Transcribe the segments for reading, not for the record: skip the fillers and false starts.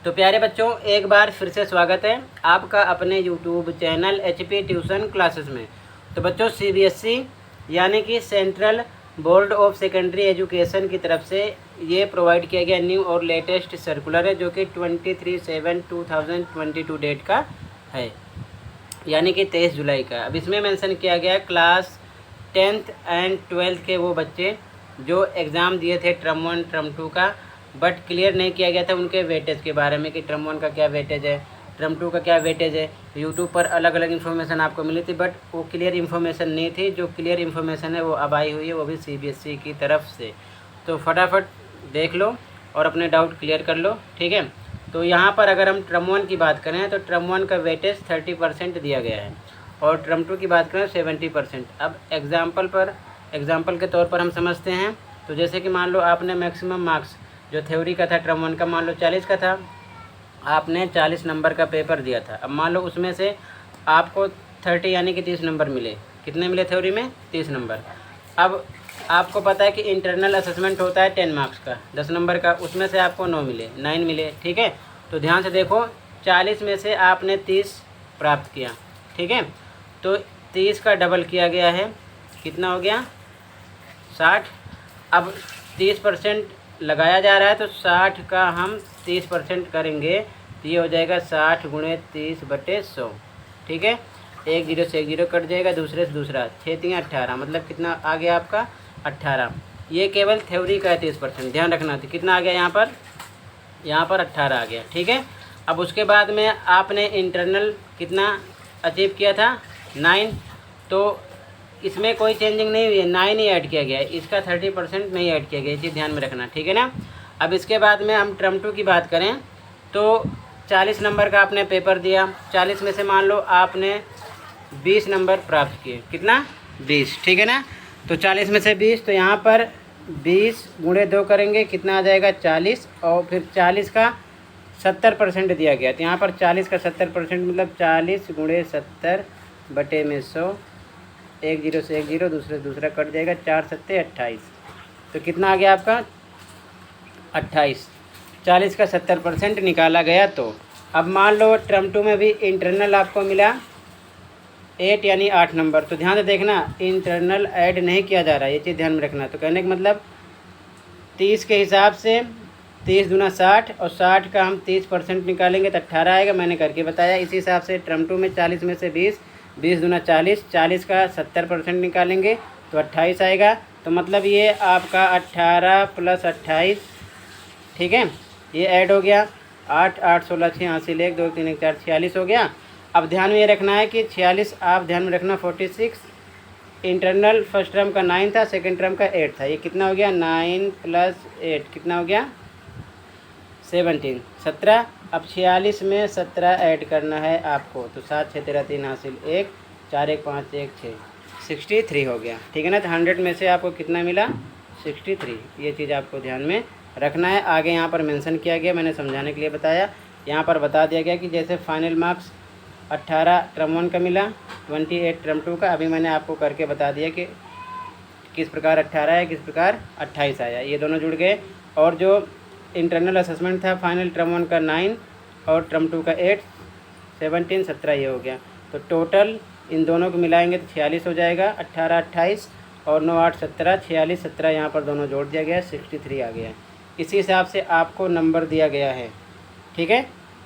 तो प्यारे बच्चों, एक बार फिर से स्वागत है आपका अपने YouTube channel HP tuition classes में। तो बच्चों, CBSE यानी कि central board of secondary education की तरफ से ये प्रोवाइड किया गया न्यू और लेटेस्ट सर्कुलर है, जो कि 23/7/2022 डेट का है, यानी कि 23 जुलाई का। अब इसमें मेंशन किया गया क्लास 10th एंड 12th के वो बच्चे जो एग्ज़ाम दिए थे टर्म 1 टर्म 2 का, बट क्लियर नहीं किया गया था उनके वेटेज के बारे में कि टर्म 1 का क्या वेटेज है, टर्म 2 का क्या वेटेज है। यूट्यूब पर अलग अलग इन्फॉर्मेशन आपको मिली थी, बट वो क्लियर इन्फॉर्मेशन नहीं थी। जो क्लियर इन्फॉर्मेशन है वो अब आई हुई है, वो भी CBSE की तरफ से। तो फटाफट देख लो और अपने डाउट क्लियर कर लो, ठीक है। तो यहाँ पर अगर हम टर्म 1 की बात करें तो टर्म 1 का वेटेज 30% दिया गया है और टर्म 2 की बात करें 70%। अब एग्जाम्पल के तौर पर हम समझते हैं। तो जैसे कि मान लो आपने मैक्सिमम मार्क्स जो थ्योरी का था टर्म 1 का, मान लो 40 का था, आपने 40 नंबर का पेपर दिया था। अब मान लो उसमें से आपको 30 यानी कि 30 नंबर मिले। कितने मिले थ्योरी में? 30 नंबर। अब आपको पता है कि इंटरनल असेसमेंट होता है 10 मार्क्स का, 10 नंबर का, उसमें से आपको 9 मिले, ठीक है। तो ध्यान से देखो, 40 में से आपने 30 प्राप्त किया, ठीक है। तो 30 का डबल किया गया है, कितना हो गया? 60। अब 30% लगाया जा रहा है, तो 60 का हम 30% करेंगे तो ये हो जाएगा 60 × 30/100, ठीक है। एक जीरो से एक जीरो कट जाएगा, दूसरे से दूसरा, 6×3 18, मतलब कितना आ गया आपका? 18। ये केवल थ्योरी का है 30%, ध्यान रखना। तो कितना आ गया यहाँ पर 18 आ गया, ठीक है। अब उसके बाद में आपने इंटरनल कितना अचीव किया था? 9। तो इसमें कोई चेंजिंग नहीं हुई है, 9 ही ऐड किया गया है, इसका 30% नहीं ऐड किया गया, ये चीज़ ध्यान में रखना, ठीक है ना। अब इसके बाद में हम टर्म 2 की बात करें तो 40 नंबर का आपने पेपर दिया, 40 में से मान लो आपने 20 नंबर प्राप्त किए। कितना? 20, ठीक है ना। तो 40 में से 20, तो यहाँ पर 20 × 2 करेंगे, कितना आ जाएगा? 40। और फिर 40 का 70% दिया गया, तो यहाँ पर 40 का 70% मतलब 40 × 70/100, एक जीरो से एक जीरो, दूसरे दूसरा कट जाएगा, 4 × 7 = 28। तो कितना आ गया आपका? 28। 40 का 70% निकाला गया। तो अब मान लो टर्म 2 में भी इंटरनल आपको मिला 8 यानी 8 नंबर। तो ध्यान से देखना, इंटरनल ऐड नहीं किया जा रहा है, ये चीज़ ध्यान में रखना। तो कहने का मतलब 30 के हिसाब से 30 दूना 60 और 60 का हम 30% निकालेंगे तो 18 आएगा, मैंने करके बताया। इसी हिसाब से टर्म 2 में 40 में से 20, 20 दूना 40, 40 का 70% निकालेंगे तो 28 आएगा। तो मतलब ये आपका 18 + 28, ठीक है, ये ऐड हो गया। 8 8 16 86 1 2 3 1 4 46 हो गया। अब ध्यान में ये रखना है कि 46, आप ध्यान में रखना, 46 इंटरनल फर्स्ट टर्म का 9 था, सेकेंड टर्म का 8 था। ये कितना हो गया? 9 + 8 कितना हो गया? 17, 17। अब 46 में 17 ऐड करना है आपको, तो 7 6 13 3 हासिल 1, 4 1 5 1 6, 63 हो गया, ठीक है ना। तो 100 में से आपको कितना मिला? 63। ये चीज़ आपको ध्यान में रखना है। आगे यहाँ पर मेंशन किया गया, मैंने समझाने के लिए बताया। यहाँ पर बता दिया गया कि जैसे फाइनल मार्क्स 18 टर्म 1 का मिला, 28 टर्म 2 का। अभी मैंने आपको करके बता दिया कि किस प्रकार 18 है, किस प्रकार 28 आया, ये दोनों जुड़ गए। और जो इंटरनल असेसमेंट था फाइनल टर्म 1 का 9 और टर्म 2 का 8, 17 17 ये हो गया। तो टोटल इन दोनों को मिलाएंगे तो 46 हो जाएगा। 18 28 और 9 8 17, 46 17 यहाँ पर दोनों जोड़ दिया गया, 63 आ गया। इसी हिसाब से आपको नंबर दिया गया है, ठीक है।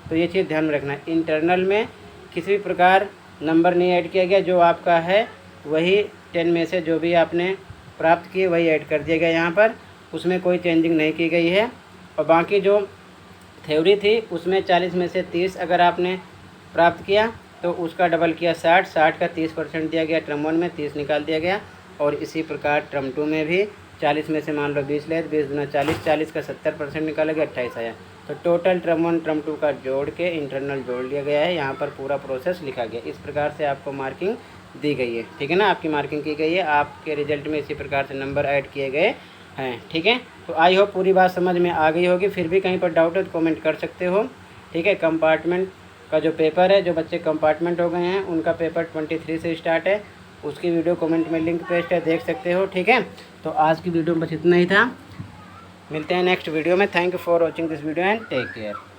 तो ये चीज़ ध्यान में रखना, इंटरनल में किसी भी प्रकार नंबर नहीं ऐड किया गया, जो आपका है वही 10 में से जो भी आपने प्राप्त किए वही ऐड कर दिया गया यहाँ पर, उसमें कोई चेंजिंग नहीं की गई है। और बाकी जो थ्योरी थी उसमें 40 में से 30 अगर आपने प्राप्त किया तो उसका डबल किया 60, 60 का 30% दिया गया, टर्म 1 में 30 निकाल दिया गया। और इसी प्रकार टर्म 2 में भी 40 में से मान लो 20 ले, 20 दूना 40, 40 का 70% निकाला गया, 28 आया। तो टोटल टर्म 1 टर्म 2 का जोड़ के इंटरनल जोड़ लिया गया है, यहाँ पर पूरा प्रोसेस लिखा गया। इस प्रकार से आपको मार्किंग दी गई है, ठीक है ना, आपकी मार्किंग की गई है, आपके रिजल्ट में इसी प्रकार से नंबर ऐड किए गए हैं, ठीक है। तो आई होप पूरी बात समझ में आ गई होगी। फिर भी कहीं पर डाउट है तो कमेंट कर सकते हो, ठीक है। कंपार्टमेंट का जो पेपर है, जो बच्चे कंपार्टमेंट हो गए हैं उनका पेपर 23 से स्टार्ट है, उसकी वीडियो कमेंट में लिंक पेस्ट है, देख सकते हो, ठीक है। तो आज की वीडियो में बस इतना ही था, मिलते हैं नेक्स्ट वीडियो में। Thank you for watching this video and take care.